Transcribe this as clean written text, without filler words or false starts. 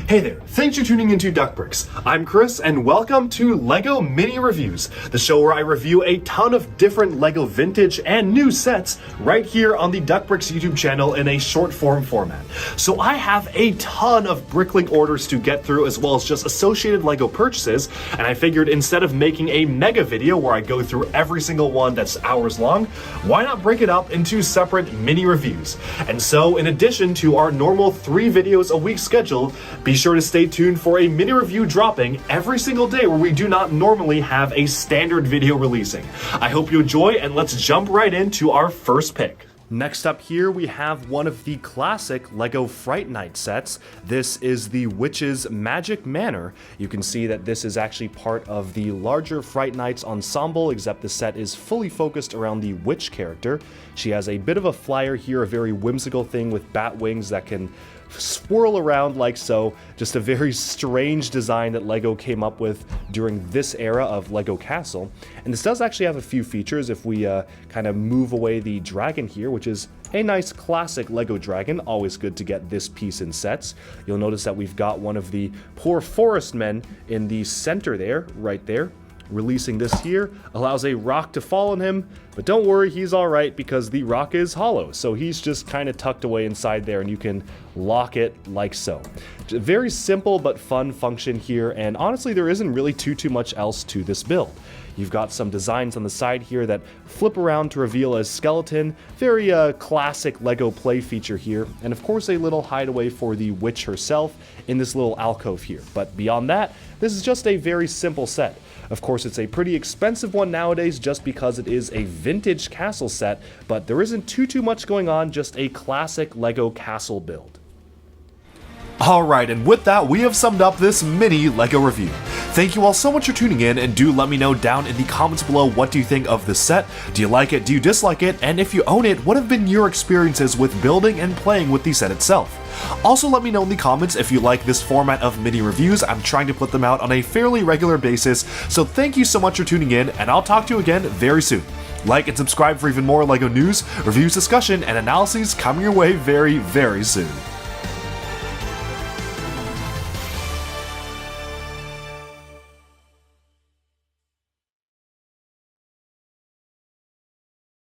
Hey there, thanks for tuning into Duckbricks. I'm Chris, and welcome to LEGO Mini Reviews, the show where I review a ton of different LEGO vintage and new sets right here on the Duckbricks YouTube channel in a short form format. So I have a ton of Bricklink orders to get through, as well as just associated LEGO purchases, and I figured instead of making a mega video where I go through every single one that's hours long, why not break it up into separate mini reviews? And so, in addition to our normal 3 videos a week schedule, be sure to stay tuned for a mini review dropping every single day where we do not normally have a standard video releasing. I hope you enjoy, and let's jump right into our first pick. Next up here we have one of the classic LEGO Fright Night sets. This is the Witch's Magic Manor. You can see that this is actually part of the larger Fright Nights ensemble, except the set is fully focused around the witch character. She has a bit of a flyer here, a very whimsical thing with bat wings that can swirl around like so. Just a very strange design that LEGO came up with during this era of LEGO Castle. And this does actually have a few features if we kind of move away the dragon here, which is a nice classic LEGO dragon. Always good to get this piece in sets. You'll notice that we've got one of the poor forest men in the center there, right there. Releasing this here allows a rock to fall on him, but don't worry, he's alright because the rock is hollow, so he's just kind of tucked away inside there and you can lock it like so. Very simple but fun function here, and honestly there isn't really too much else to this build. You've got some designs on the side here that flip around to reveal a skeleton, very classic LEGO play feature here, and of course a little hideaway for the witch herself in this little alcove here. But beyond that, this is just a very simple set. Of course, it's a pretty expensive one nowadays just because it is a vintage castle set, but there isn't too much going on, just a classic LEGO castle build. Alright, and with that, we have summed up this mini LEGO review. Thank you all so much for tuning in, and do let me know down in the comments below what do you think of this set. Do you like it? Do you dislike it? And if you own it, what have been your experiences with building and playing with the set itself? Also let me know in the comments if you like this format of mini reviews. I'm trying to put them out on a fairly regular basis, so thank you so much for tuning in, and I'll talk to you again very soon. Like and subscribe for even more LEGO news, reviews, discussion, and analyses coming your way very soon.